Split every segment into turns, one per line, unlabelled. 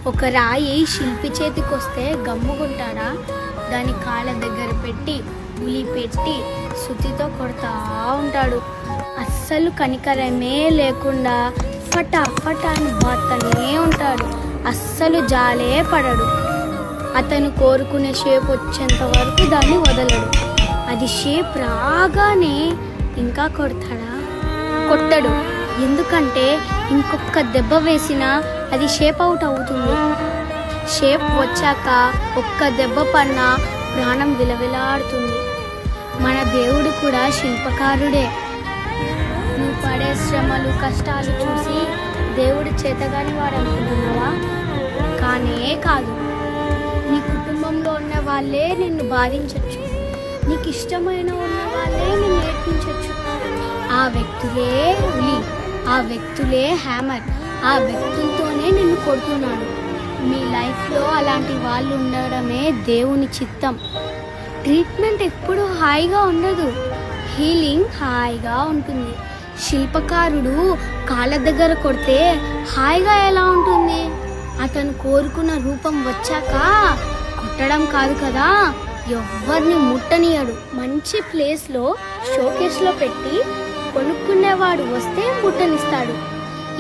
ఒక రాయి శిల్పి చేతికొస్తే గమ్ముకుంటాడా? దాని కాళ్ళ దగ్గర పెట్టి ఉలి పెట్టి సుత్తితో కొడతా ఉంటాడు. అస్సలు కనికరమే లేకుండా ఫటా అని బాత్తనే ఉంటాడు. అస్సలు జాలే పడడు. అతను కోరుకునే షేప్ వచ్చేంత వరకు దాన్ని వదలడు. అది షేప్ రాగానే ఇంకా కొట్టడు. ఎందుకంటే ఇంకొక దెబ్బ వేసినా అది షేప్ అవుట్ అవుతుంది. షేప్ వచ్చాక ఒక్క దెబ్బ పడినా ప్రాణం విలవిలాడుతుంది. మన దేవుడు కూడా శిల్పకారుడే. నువ్వు పడే శ్రమలు కష్టాలు చూసి దేవుడు చేతగాని వాడు అనుకుంటున్నావా? కానే కాదు. నీ కుటుంబంలో ఉన్న వాళ్ళే నిన్ను బాధించవచ్చు. నీకు ఇష్టమైన ఉన్న వాళ్ళే నిన్ను ఏడ్పించవచ్చు. ఆ వ్యక్తులే ఉలి, ఆ వ్యక్తులే హ్యామర్, ఆ వ్యక్తులతోనే నిన్ను కొడుతున్నాడు. మీ లైఫ్లో అలాంటి వాళ్ళు ఉండడమే దేవుని చిత్తం. ట్రీట్మెంట్ ఎప్పుడు హాయిగా ఉండదు, హీలింగ్ హాయిగా ఉంటుంది. శిల్పకారుడు కాళ్ళ దగ్గర కొడితే హాయిగా ఎలా ఉంటుంది? అతను కోరుకున్న రూపం వచ్చాక కొట్టడం కాదు కదా, ఎవ్వరిని ముట్టనియడు. మంచి ప్లేస్లో షోకేస్లో పెట్టి కొనుక్కునేవాడు వస్తే ముట్టనిస్తాడు.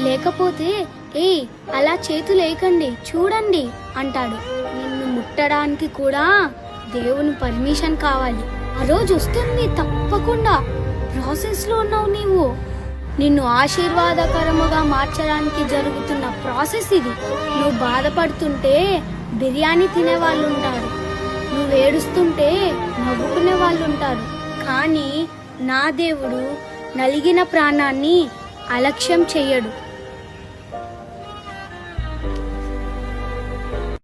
లేకపోతే అలా చేతులు వేయకండి చూడండి అంటాడు. నిన్ను ముట్టడానికి కూడా దేవుని పర్మిషన్ కావాలి. ఆ రోజు వస్తుంది తప్పకుండా. ప్రాసెస్లో ఉన్నావు నీవు. నిన్ను ఆశీర్వాదకరముగా మార్చడానికి జరుగుతున్న ప్రాసెస్ ఇది. నువ్వు బాధపడుతుంటే బిర్యానీ తినే వాళ్ళు ఉంటారు, నువ్వు ఏడుస్తుంటే నవ్వుకునే వాళ్ళు ఉంటారు. కానీ నా దేవుడు నలిగిన ప్రాణాన్ని అలక్ష్యం చెయ్యడు.